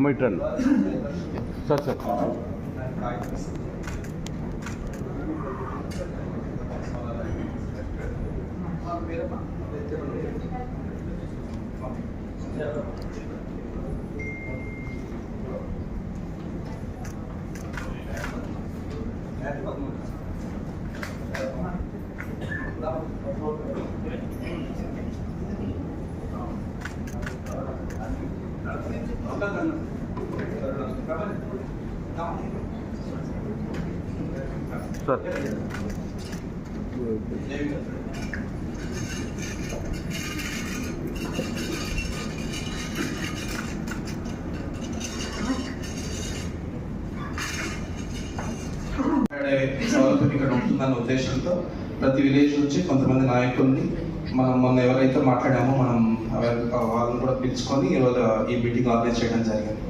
Metre sir sir sir ఇక్కడ ఉంటుందన్న ఉద్దేశంతో ప్రతి విలేజ్ నుంచి కొంతమంది నాయకుల్ని మనం మొన్న ఎవరైతే మాట్లాడామో మనం వాళ్ళని కూడా పిలుచుకొని ఈరోజు ఈ మీటింగ్ ఆర్గనైజ్ చేయడం జరిగింది.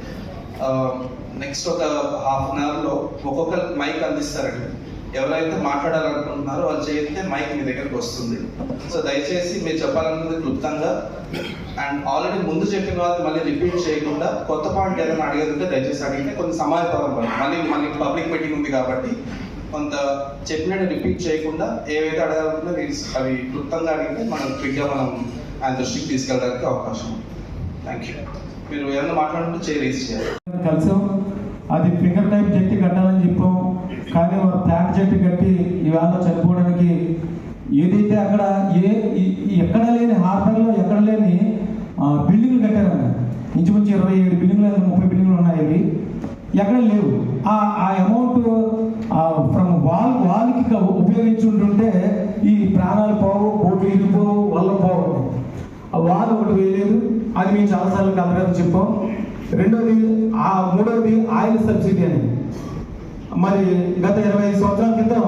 నెక్స్ట్ ఒక హాఫ్ అన్ అవర్లో ఒక్కొక్క మైక్ అందిస్తారండి. ఎవరైతే మాట్లాడాలనుకుంటున్నారో వాళ్ళు చేస్తే మైక్ మీ దగ్గరికి వస్తుంది. సో దయచేసి మీరు చెప్పాలనుకుంది క్లుప్తంగా అండ్ ఆల్రెడీ ముందు చెప్పిన వాళ్ళు మళ్ళీ రిపీట్ చేయకుండా కొత్త పాయింట్ ఏదైనా అడిగేదంటే దయచేసి అడిగితే కొంత సమాజపరం మళ్ళీ పబ్లిక్ మీటింగ్ ఉంది కాబట్టి కొంత చెప్పినట్టు రిపీట్ చేయకుండా ఏవైతే అడగాలనుకున్నా అవి క్లుప్తంగా అడిగితే మనం క్విక్గా మనం ఆయన దృష్టికి తీసుకెళ్ళడానికి అవకాశం ఉంది. Thank you. మీరు ఏమైనా మాట్లాడుకుంటే రేస్ చేయాలి. కలిసాం అది ఫింగర్ టైప్ జట్టి కట్టాలని చెప్పాం, కానీ ఒక ఫ్లాట్ జట్టి కట్టి ఇవాళ చనిపోవడానికి ఏదైతే అక్కడ ఎక్కడ లేని హార్బర్లో ఎక్కడ లేని బిల్డింగ్లు కట్టారన్న. ఇంచుమించు 27 బిల్డింగ్లు 30 బిల్డింగ్లు ఉన్నాయి, ఎక్కడ లేవు. ఆ అమౌంట్ ఫ్రమ్ వాళ్ళకి ఉపయోగించి ఉంటుంటే ఈ ప్రాణాలు పోవు, బోట్లు ఇరిగిపోవు, వల్ల పోవు. వాళ్ళు ఒకటి వేయలేదు, అది మేము చాలాసార్లు కలెక్టర్ చెప్పాం. మూడవది ఆయిల్ సబ్సిడీ అని. మరి గత 25 సంవత్సరాల క్రితం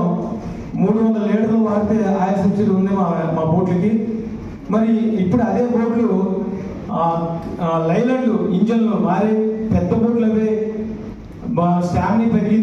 300 లీటర్లు వాడితే ఆయిల్ సబ్సిడీ ఉంది మా బోట్లకి. మరి ఇప్పుడు అదే బోట్లు లైలాండ్ ఇంజన్లు మారి పెద్ద బోట్లు అవే స్టామినా పెరిగింది.